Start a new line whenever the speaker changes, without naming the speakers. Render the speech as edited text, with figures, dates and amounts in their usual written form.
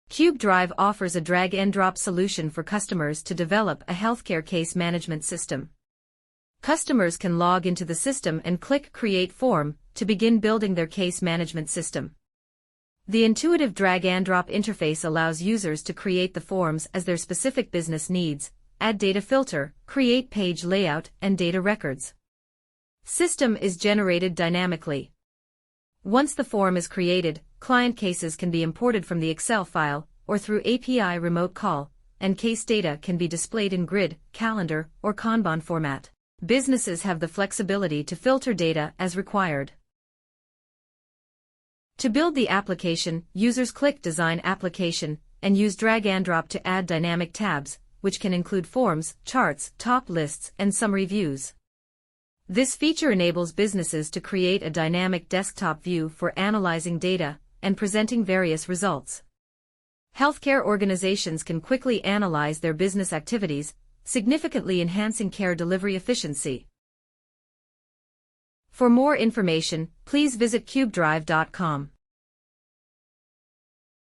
CubeDrive offers a drag-and-drop solution for customers to develop a healthcare case management system. Customers can log into the system and click Create Form to begin building their case management system. The intuitive drag-and-drop interface allows users to create the forms as their specific business needs, add data filter, create page layout, and data records. System is generated dynamically. Once the form is created, client cases can be imported from the Excel file or through API remote call, and case data can be displayed in grid, calendar, or kanban format. Businesses have the flexibility to filter data as required. To build the application, users click Design Application and use drag and drop to add dynamic tabs, which can include forms, charts, top lists, and summary views. This feature enables businesses to create a dynamic desktop view for analyzing data and presenting various results. Healthcare organizations can quickly analyze their business activities, significantly enhancing care delivery efficiency. For more information, please visit CubeDrive.com.